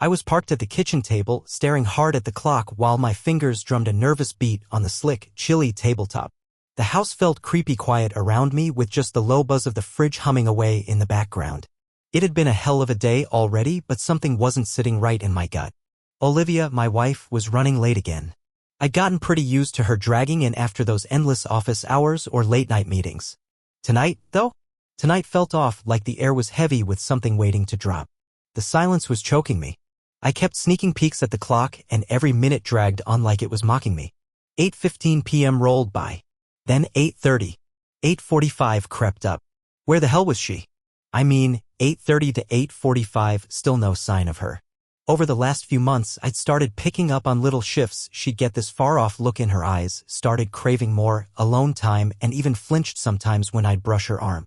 I was parked at the kitchen table, staring hard at the clock while my fingers drummed a nervous beat on the slick, chilly tabletop. The house felt creepy quiet around me with just the low buzz of the fridge humming away in the background. It had been a hell of a day already, but something wasn't sitting right in my gut. Olivia, my wife, was running late again. I'd gotten pretty used to her dragging in after those endless office hours or late-night meetings. Tonight, though? Tonight felt off, like the air was heavy with something waiting to drop. The silence was choking me. I kept sneaking peeks at the clock, and every minute dragged on like it was mocking me. 8:15 p.m. rolled by. Then 8:30. 8:45 crept up. Where the hell was she? I mean, 8:30 to 8:45, still no sign of her. Over the last few months, I'd started picking up on little shifts. She'd get this far-off look in her eyes, started craving more alone time, and even flinched sometimes when I'd brush her arm.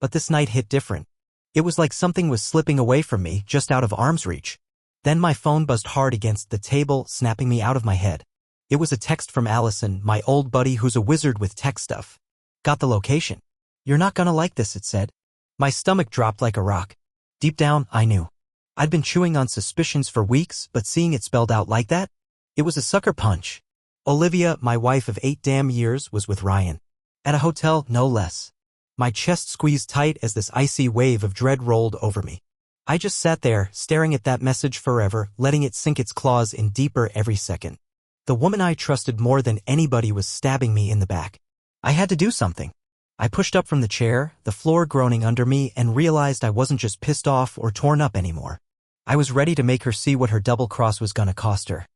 But this night hit different. It was like something was slipping away from me, just out of arm's reach. Then my phone buzzed hard against the table, snapping me out of my head. It was a text from Allison, my old buddy who's a wizard with tech stuff. Got the location. "You're not gonna like this," it said. My stomach dropped like a rock. Deep down, I knew. I'd been chewing on suspicions for weeks, but seeing it spelled out like that? It was a sucker punch. Olivia, my wife of 8 damn years, was with Ryan. At a hotel, no less. My chest squeezed tight as this icy wave of dread rolled over me. I just sat there, staring at that message forever, letting it sink its claws in deeper every second. The woman I trusted more than anybody was stabbing me in the back. I had to do something. I pushed up from the chair, the floor groaning under me, and realized I wasn't just pissed off or torn up anymore. I was ready to make her see what her double cross was gonna cost her.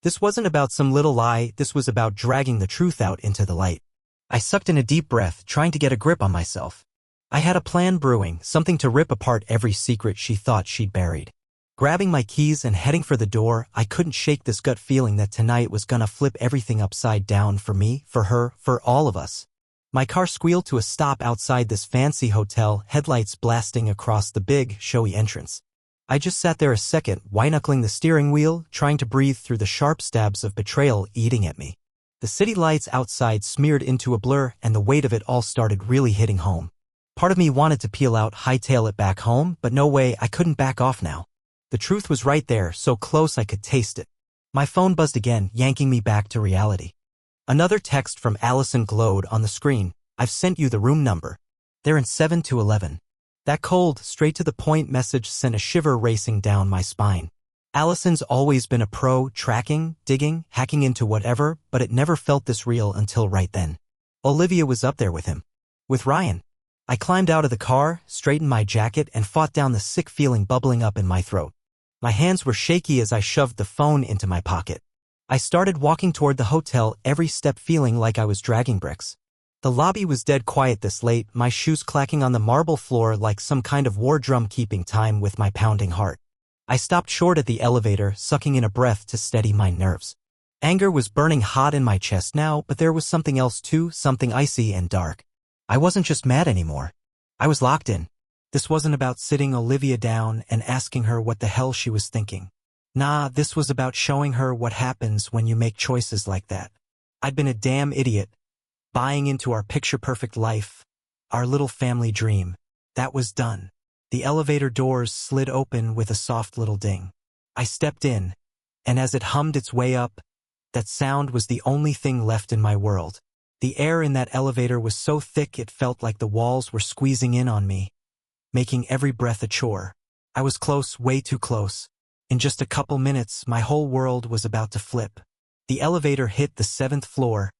This wasn't about some little lie, this was about dragging the truth out into the light. I sucked in a deep breath, trying to get a grip on myself. I had a plan brewing, something to rip apart every secret she thought she'd buried. Grabbing my keys and heading for the door, I couldn't shake this gut feeling that tonight was gonna flip everything upside down for me, for her, for all of us. My car squealed to a stop outside this fancy hotel, headlights blasting across the big, showy entrance. I just sat there a second, white-knuckling the steering wheel, trying to breathe through the sharp stabs of betrayal eating at me. The city lights outside smeared into a blur, and the weight of it all started really hitting home. Part of me wanted to peel out, hightail it back home, but no way, I couldn't back off now. The truth was right there, so close I could taste it. My phone buzzed again, yanking me back to reality. Another text from Allison glowed on the screen. "I've sent you the room number. They're in 7 to 11. That cold, straight-to-the-point message sent a shiver racing down my spine. Allison's always been a pro, tracking, digging, hacking into whatever, but it never felt this real until right then. Olivia was up there with him. With Ryan. I climbed out of the car, straightened my jacket, and fought down the sick feeling bubbling up in my throat. My hands were shaky as I shoved the phone into my pocket. I started walking toward the hotel, every step feeling like I was dragging bricks. The lobby was dead quiet this late, my shoes clacking on the marble floor like some kind of war drum keeping time with my pounding heart. I stopped short at the elevator, sucking in a breath to steady my nerves. Anger was burning hot in my chest now, but there was something else too, something icy and dark. I wasn't just mad anymore. I was locked in. This wasn't about sitting Olivia down and asking her what the hell she was thinking. Nah, this was about showing her what happens when you make choices like that. I'd been a damn idiot, buying into our picture-perfect life, our little family dream. That was done. The elevator doors slid open with a soft little ding. I stepped in, and as it hummed its way up, that sound was the only thing left in my world. The air in that elevator was so thick it felt like the walls were squeezing in on me, making every breath a chore. I was close, way too close. In just a couple minutes, my whole world was about to flip. The elevator hit the 7th floor,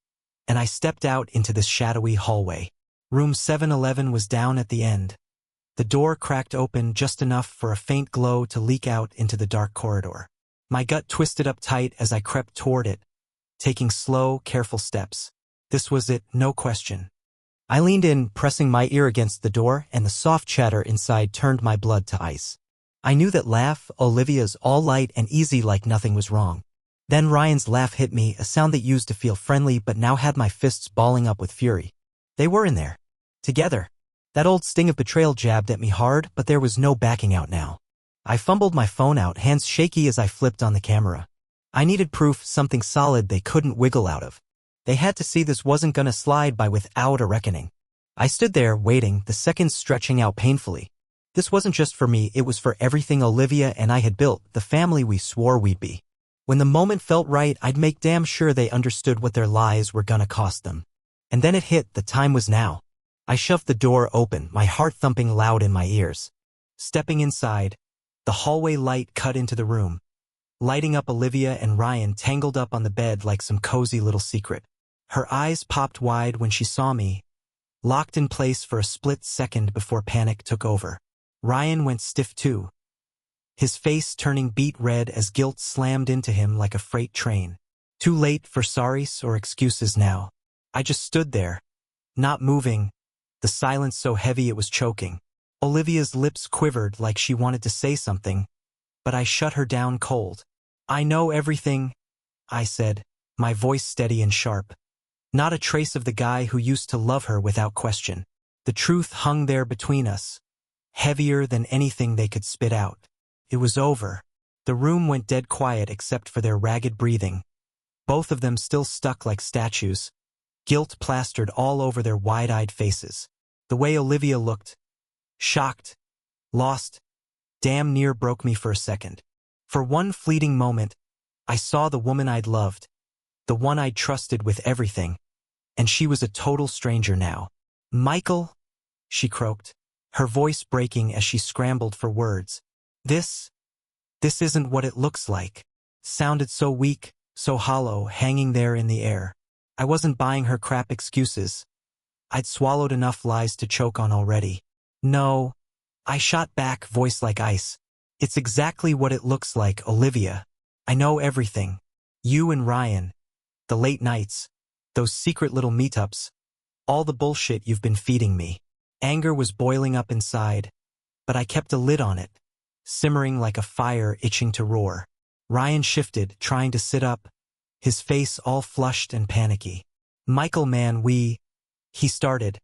and I stepped out into this shadowy hallway. Room 711 was down at the end. The door cracked open just enough for a faint glow to leak out into the dark corridor. My gut twisted up tight as I crept toward it, taking slow, careful steps. This was it, no question. I leaned in, pressing my ear against the door, and the soft chatter inside turned my blood to ice. I knew that laugh, Olivia's, all light and easy like nothing was wrong. Then Ryan's laugh hit me, a sound that used to feel friendly but now had my fists balling up with fury. They were in there. Together. That old sting of betrayal jabbed at me hard, but there was no backing out now. I fumbled my phone out, hands shaky as I flipped on the camera. I needed proof, something solid they couldn't wiggle out of. They had to see this wasn't gonna slide by without a reckoning. I stood there, waiting, the seconds stretching out painfully. This wasn't just for me, it was for everything Olivia and I had built, the family we swore we'd be. When the moment felt right, I'd make damn sure they understood what their lies were gonna cost them. And then it hit, the time was now. I shoved the door open, my heart thumping loud in my ears. Stepping inside, the hallway light cut into the room, lighting up Olivia and Ryan tangled up on the bed like some cozy little secret. Her eyes popped wide when she saw me, locked in place for a split second before panic took over. Ryan went stiff too, his face turning beet red as guilt slammed into him like a freight train. Too late for sorries or excuses now. I just stood there, not moving, the silence so heavy it was choking. Olivia's lips quivered like she wanted to say something, but I shut her down cold. I know everything, I said, my voice steady and sharp. Not a trace of the guy who used to love her without question. The truth hung there between us, heavier than anything they could spit out. It was over. The room went dead quiet except for their ragged breathing, both of them still stuck like statues, guilt plastered all over their wide-eyed faces. The way Olivia looked, shocked, lost, damn near broke me for a second. For one fleeting moment, I saw the woman I'd loved, the one I'd trusted with everything, and she was a total stranger now. "Michael," she croaked, her voice breaking as she scrambled for words. This isn't what it looks like." Sounded so weak, so hollow, hanging there in the air. I wasn't buying her crap excuses. I'd swallowed enough lies to choke on already. "No," I shot back, voice like ice. "It's exactly what it looks like, Olivia. I know everything. You and Ryan, the late nights, those secret little meetups, all the bullshit you've been feeding me." Anger was boiling up inside, but I kept a lid on it, simmering like a fire itching to roar. Ryan shifted, trying to sit up, his face all flushed and panicky. "Michael, man, he started,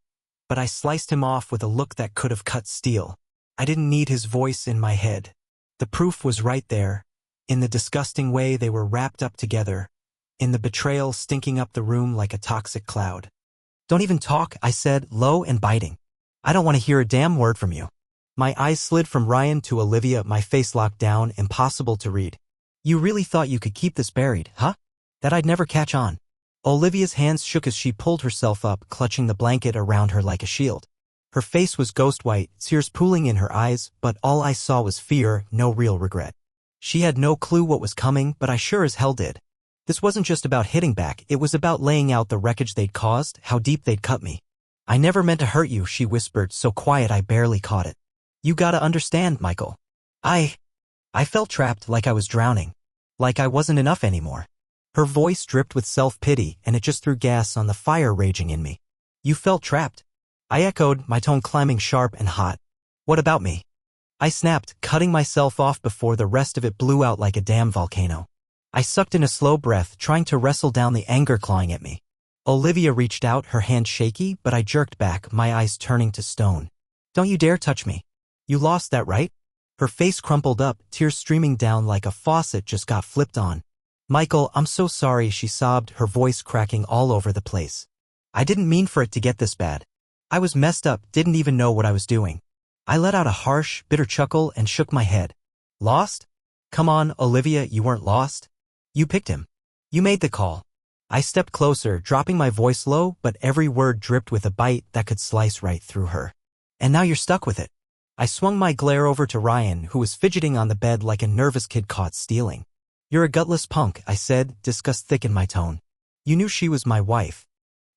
but I sliced him off with a look that could have cut steel. I didn't need his voice in my head. The proof was right there, in the disgusting way they were wrapped up together, in the betrayal stinking up the room like a toxic cloud. "Don't even talk," I said, low and biting. "I don't want to hear a damn word from you." My eyes slid from Ryan to Olivia, my face locked down, impossible to read. "You really thought you could keep this buried, huh? That I'd never catch on?" Olivia's hands shook as she pulled herself up, clutching the blanket around her like a shield. Her face was ghost white, tears pooling in her eyes, but all I saw was fear, no real regret. She had no clue what was coming, but I sure as hell did. This wasn't just about hitting back, it was about laying out the wreckage they'd caused, how deep they'd cut me. "I never meant to hurt you," she whispered, so quiet I barely caught it. "You gotta understand, Michael. I felt trapped, like I was drowning. Like I wasn't enough anymore." Her voice dripped with self-pity, and it just threw gas on the fire raging in me. "You felt trapped?" I echoed, my tone climbing sharp and hot. "What about me?" I snapped, cutting myself off before the rest of it blew out like a damn volcano. I sucked in a slow breath, trying to wrestle down the anger clawing at me. Olivia reached out, her hand shaky, but I jerked back, my eyes turning to stone. "Don't you dare touch me. You lost that, right?" Her face crumpled up, tears streaming down like a faucet just got flipped on. "Michael, I'm so sorry," she sobbed, her voice cracking all over the place. "I didn't mean for it to get this bad. I was messed up, didn't even know what I was doing." I let out a harsh, bitter chuckle and shook my head. "Lost? Come on, Olivia, you weren't lost. You picked him. You made the call." I stepped closer, dropping my voice low, but every word dripped with a bite that could slice right through her. "And now you're stuck with it." I swung my glare over to Ryan, who was fidgeting on the bed like a nervous kid caught stealing. "You're a gutless punk," I said, disgust thick in my tone. "You knew she was my wife.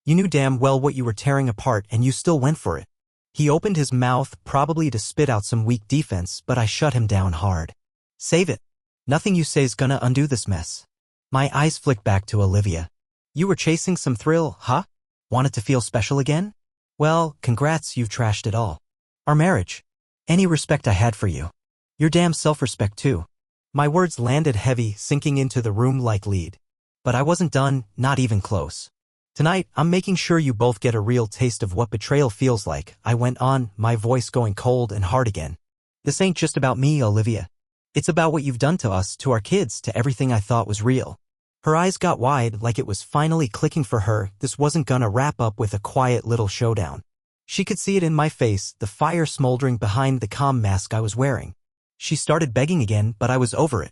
You knew damn well what you were tearing apart, and you still went for it." He opened his mouth, probably to spit out some weak defense, but I shut him down hard. "Save it. Nothing you say's gonna undo this mess." My eyes flicked back to Olivia. "You were chasing some thrill, huh? Wanted to feel special again? Well, congrats, you've trashed it all. Our marriage. Any respect I had for you. Your damn self-respect too." My words landed heavy, sinking into the room like lead. But I wasn't done, not even close. "Tonight, I'm making sure you both get a real taste of what betrayal feels like," I went on, my voice going cold and hard again. "This ain't just about me, Olivia. It's about what you've done to us, to our kids, to everything I thought was real." Her eyes got wide, like it was finally clicking for her. This wasn't gonna wrap up with a quiet little showdown. She could see it in my face, the fire smoldering behind the calm mask I was wearing. She started begging again, but I was over it.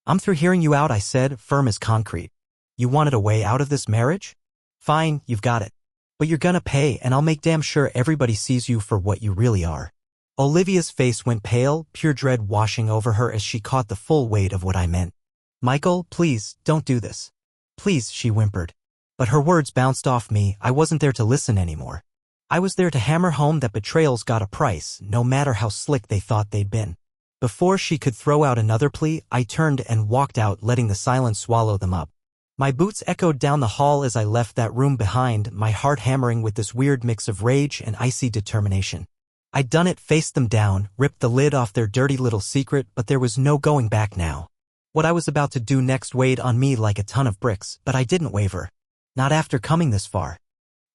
I'm through hearing you out, I said, firm as concrete. You wanted a way out of this marriage? Fine, you've got it. But you're gonna pay, and I'll make damn sure everybody sees you for what you really are. Olivia's face went pale, pure dread washing over her as she caught the full weight of what I meant. Michael, please, don't do this. Please, she whimpered. But her words bounced off me. I wasn't there to listen anymore. I was there to hammer home that betrayal's got a price, no matter how slick they thought they'd been. Before she could throw out another plea, I turned and walked out, letting the silence swallow them up. My boots echoed down the hall as I left that room behind, my heart hammering with this weird mix of rage and icy determination. I'd done it, faced them down, ripped the lid off their dirty little secret, but there was no going back now. What I was about to do next weighed on me like a ton of bricks, but I didn't waver. Not after coming this far.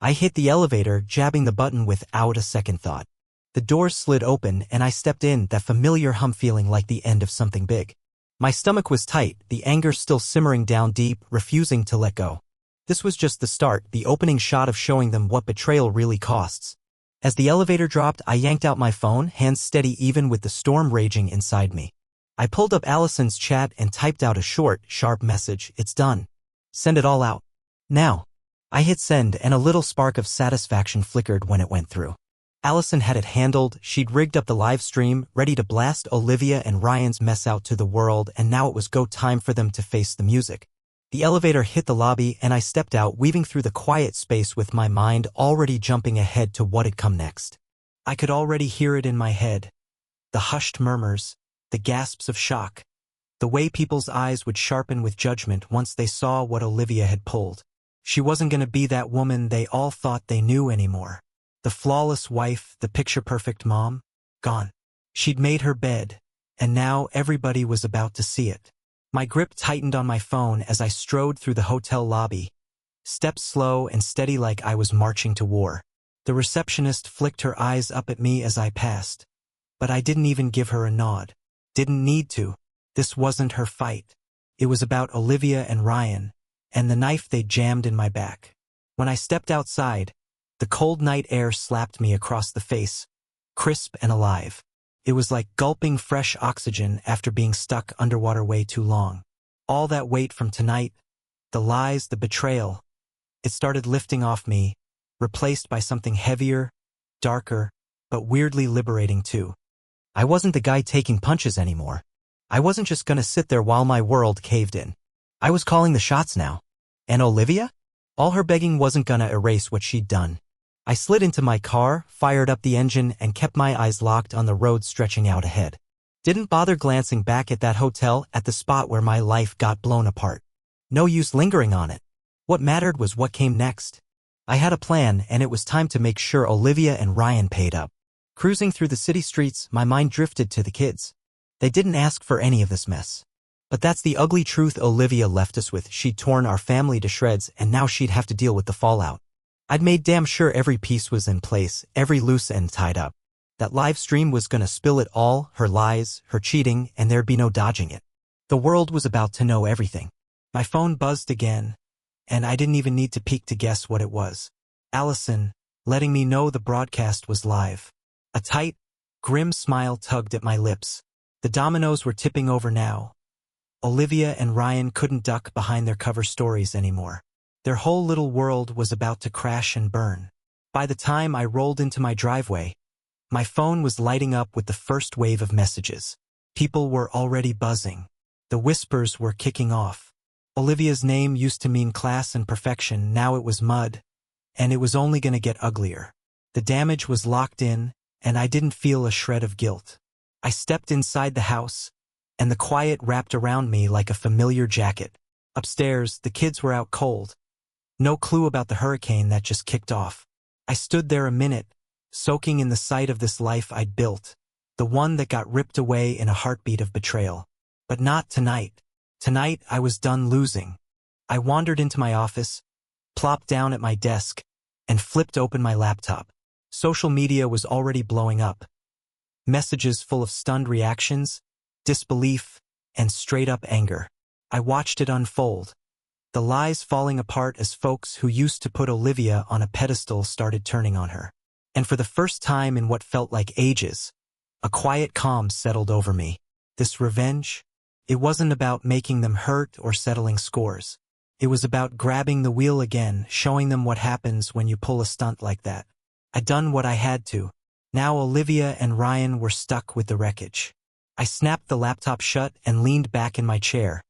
I hit the elevator, jabbing the button without a second thought. The doors slid open and I stepped in, that familiar hum feeling like the end of something big. My stomach was tight, the anger still simmering down deep, refusing to let go. This was just the start, the opening shot of showing them what betrayal really costs. As the elevator dropped, I yanked out my phone, hands steady even with the storm raging inside me. I pulled up Allison's chat and typed out a short, sharp message. It's done. Send it all out. Now. I hit send and a little spark of satisfaction flickered when it went through. Allison had it handled. She'd rigged up the live stream, ready to blast Olivia and Ryan's mess out to the world, and now it was go time for them to face the music. The elevator hit the lobby and I stepped out, weaving through the quiet space with my mind already jumping ahead to what'd come next. I could already hear it in my head. The hushed murmurs, the gasps of shock, the way people's eyes would sharpen with judgment once they saw what Olivia had pulled. She wasn't going to be that woman they all thought they knew anymore. The flawless wife, the picture-perfect mom, gone. She'd made her bed, and now everybody was about to see it. My grip tightened on my phone as I strode through the hotel lobby, steps slow and steady like I was marching to war. The receptionist flicked her eyes up at me as I passed, but I didn't even give her a nod. Didn't need to. This wasn't her fight. It was about Olivia and Ryan, and the knife they jammed in my back. When I stepped outside, the cold night air slapped me across the face, crisp and alive. It was like gulping fresh oxygen after being stuck underwater way too long. All that weight from tonight, the lies, the betrayal, it started lifting off me, replaced by something heavier, darker, but weirdly liberating too. I wasn't the guy taking punches anymore. I wasn't just gonna sit there while my world caved in. I was calling the shots now. And Olivia? All her begging wasn't gonna erase what she'd done. I slid into my car, fired up the engine, and kept my eyes locked on the road stretching out ahead. Didn't bother glancing back at that hotel, at the spot where my life got blown apart. No use lingering on it. What mattered was what came next. I had a plan, and it was time to make sure Olivia and Ryan paid up. Cruising through the city streets, my mind drifted to the kids. They didn't ask for any of this mess. But that's the ugly truth Olivia left us with. She'd torn our family to shreds, and now she'd have to deal with the fallout. I'd made damn sure every piece was in place, every loose end tied up. That live stream was gonna spill it all, her lies, her cheating, and there'd be no dodging it. The world was about to know everything. My phone buzzed again, and I didn't even need to peek to guess what it was. Allison, letting me know the broadcast was live. A tight, grim smile tugged at my lips. The dominoes were tipping over now. Olivia and Ryan couldn't duck behind their cover stories anymore. Their whole little world was about to crash and burn. By the time I rolled into my driveway, my phone was lighting up with the first wave of messages. People were already buzzing. The whispers were kicking off. Olivia's name used to mean class and perfection, now it was mud, and it was only gonna get uglier. The damage was locked in, and I didn't feel a shred of guilt. I stepped inside the house, and the quiet wrapped around me like a familiar jacket. Upstairs, the kids were out cold. No clue about the hurricane that just kicked off. I stood there a minute, soaking in the sight of this life I'd built, the one that got ripped away in a heartbeat of betrayal. But not tonight. Tonight, I was done losing. I wandered into my office, plopped down at my desk, and flipped open my laptop. Social media was already blowing up. Messages full of stunned reactions, disbelief, and straight-up anger. I watched it unfold. The lies falling apart as folks who used to put Olivia on a pedestal started turning on her. And for the first time in what felt like ages, a quiet calm settled over me. This revenge? It wasn't about making them hurt or settling scores. It was about grabbing the wheel again, showing them what happens when you pull a stunt like that. I'd done what I had to. Now Olivia and Ryan were stuck with the wreckage. I snapped the laptop shut and leaned back in my chair,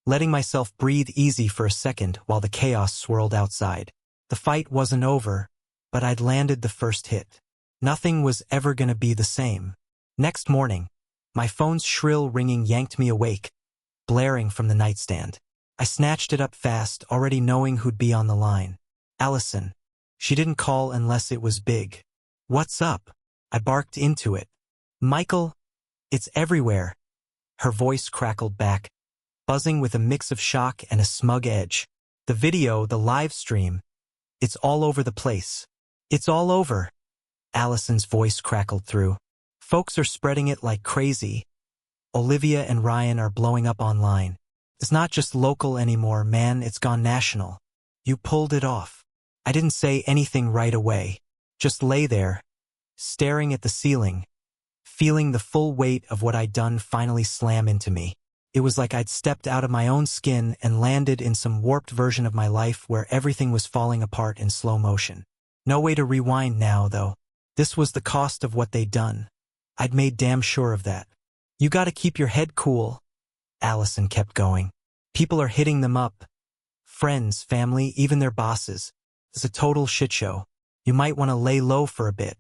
letting myself breathe easy for a second while the chaos swirled outside. The fight wasn't over, but I'd landed the first hit. Nothing was ever gonna be the same. Next morning, my phone's shrill ringing yanked me awake, blaring from the nightstand. I snatched it up fast, already knowing who'd be on the line. Allison. She didn't call unless it was big. "What's up?" I barked into it. "Michael, it's everywhere." Her voice crackled back, buzzing with a mix of shock and a smug edge. "The video, the live stream, it's all over the place." "It's all over." Allison's voice crackled through. "Folks are spreading it like crazy. Olivia and Ryan are blowing up online. It's not just local anymore, man, it's gone national. You pulled it off." I didn't say anything right away. Just lay there, staring at the ceiling, feeling the full weight of what I'd done finally slam into me. It was like I'd stepped out of my own skin and landed in some warped version of my life where everything was falling apart in slow motion. No way to rewind now, though. This was the cost of what they'd done. I'd made damn sure of that. "You gotta keep your head cool," Allison kept going. "People are hitting them up. Friends, family, even their bosses. It's a total shit show. You might want to lay low for a bit."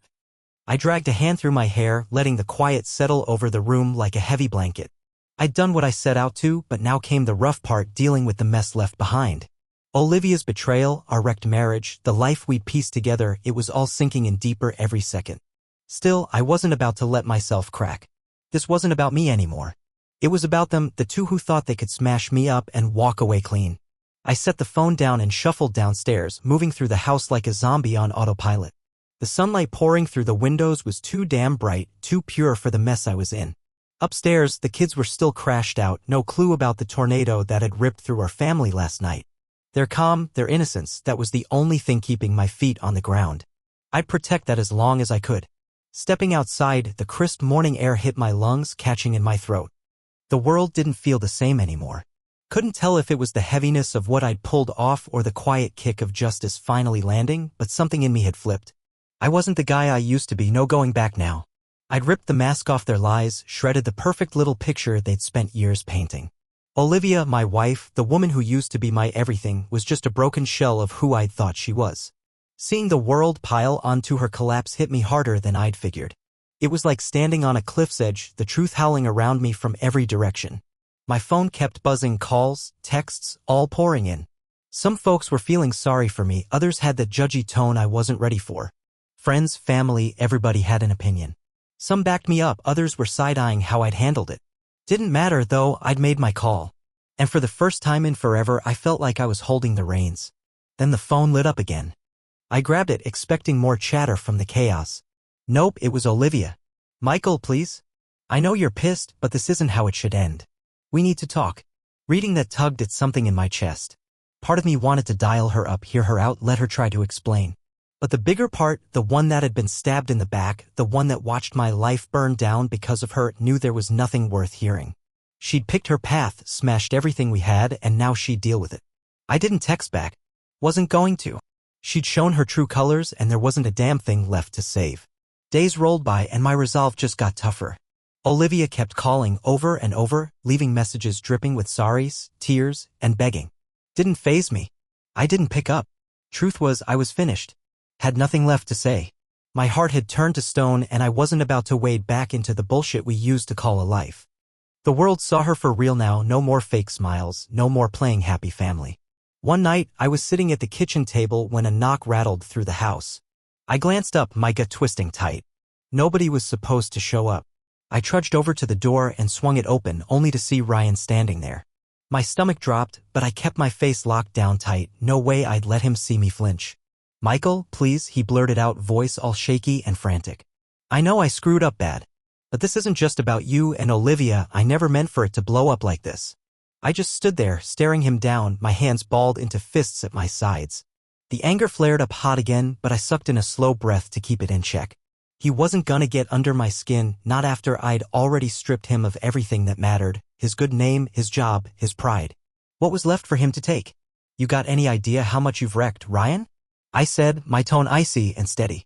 I dragged a hand through my hair, letting the quiet settle over the room like a heavy blanket. I'd done what I set out to, but now came the rough part, dealing with the mess left behind. Olivia's betrayal, our wrecked marriage, the life we'd pieced together, it was all sinking in deeper every second. Still, I wasn't about to let myself crack. This wasn't about me anymore. It was about them, the two who thought they could smash me up and walk away clean. I set the phone down and shuffled downstairs, moving through the house like a zombie on autopilot. The sunlight pouring through the windows was too damn bright, too pure for the mess I was in. Upstairs, the kids were still crashed out, no clue about the tornado that had ripped through our family last night. Their calm, their innocence, that was the only thing keeping my feet on the ground. I'd protect that as long as I could. Stepping outside, the crisp morning air hit my lungs, catching in my throat. The world didn't feel the same anymore. Couldn't tell if it was the heaviness of what I'd pulled off or the quiet kick of justice finally landing, but something in me had flipped. I wasn't the guy I used to be, no going back now. I'd ripped the mask off their lies, shredded the perfect little picture they'd spent years painting. Olivia, my wife, the woman who used to be my everything, was just a broken shell of who I'd thought she was. Seeing the world pile onto her collapse hit me harder than I'd figured. It was like standing on a cliff's edge, the truth howling around me from every direction. My phone kept buzzing, calls, texts, all pouring in. Some folks were feeling sorry for me, others had the judgy tone I wasn't ready for. Friends, family, everybody had an opinion. Some backed me up, others were side-eyeing how I'd handled it. Didn't matter, though, I'd made my call. And for the first time in forever, I felt like I was holding the reins. Then the phone lit up again. I grabbed it, expecting more chatter from the chaos. Nope, it was Olivia. "Michael, please. I know you're pissed, but this isn't how it should end. We need to talk." Reading that tugged at something in my chest. Part of me wanted to dial her up, hear her out, let her try to explain. But the bigger part, the one that had been stabbed in the back, the one that watched my life burn down because of her, knew there was nothing worth hearing. She'd picked her path, smashed everything we had, and now she'd deal with it. I didn't text back. Wasn't going to. She'd shown her true colors, and there wasn't a damn thing left to save. Days rolled by, and my resolve just got tougher. Olivia kept calling over and over, leaving messages dripping with sorries, tears, and begging. Didn't faze me. I didn't pick up. Truth was, I was finished. Had nothing left to say. My heart had turned to stone, and I wasn't about to wade back into the bullshit we used to call a life. The world saw her for real now, no more fake smiles, no more playing happy family. One night, I was sitting at the kitchen table when a knock rattled through the house. I glanced up, my gut twisting tight. Nobody was supposed to show up. I trudged over to the door and swung it open, only to see Ryan standing there. My stomach dropped, but I kept my face locked down tight, no way I'd let him see me flinch. "Michael, please," he blurted out, voice all shaky and frantic. "I know I screwed up bad. But this isn't just about you and Olivia, I never meant for it to blow up like this." I just stood there, staring him down, my hands balled into fists at my sides. The anger flared up hot again, but I sucked in a slow breath to keep it in check. He wasn't gonna get under my skin, not after I'd already stripped him of everything that mattered, his good name, his job, his pride. What was left for him to take? You got any idea how much you've wrecked, Ryan? I said, my tone icy and steady.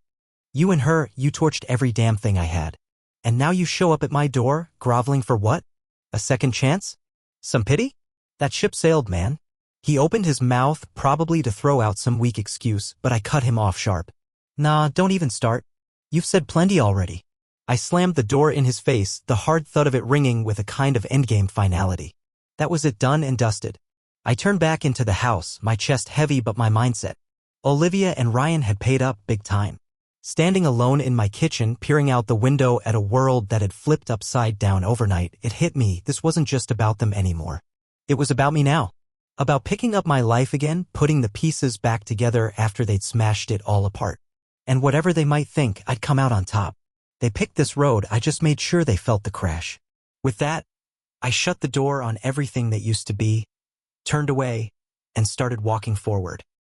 You and her, you torched every damn thing I had. And now you show up at my door, groveling for what? A second chance? Some pity? That ship sailed, man. He opened his mouth, probably to throw out some weak excuse, but I cut him off sharp. Nah, don't even start. You've said plenty already. I slammed the door in his face, the hard thud of it ringing with a kind of endgame finality. That was it, done and dusted. I turned back into the house, my chest heavy but my mindset. Olivia and Ryan had paid up big time. Standing alone in my kitchen, peering out the window at a world that had flipped upside down overnight, it hit me, this wasn't just about them anymore. It was about me now. About picking up my life again, putting the pieces back together after they'd smashed it all apart. And whatever they might think, I'd come out on top. They picked this road, I just made sure they felt the crash. With that, I shut the door on everything that used to be, turned away, and started walking forward.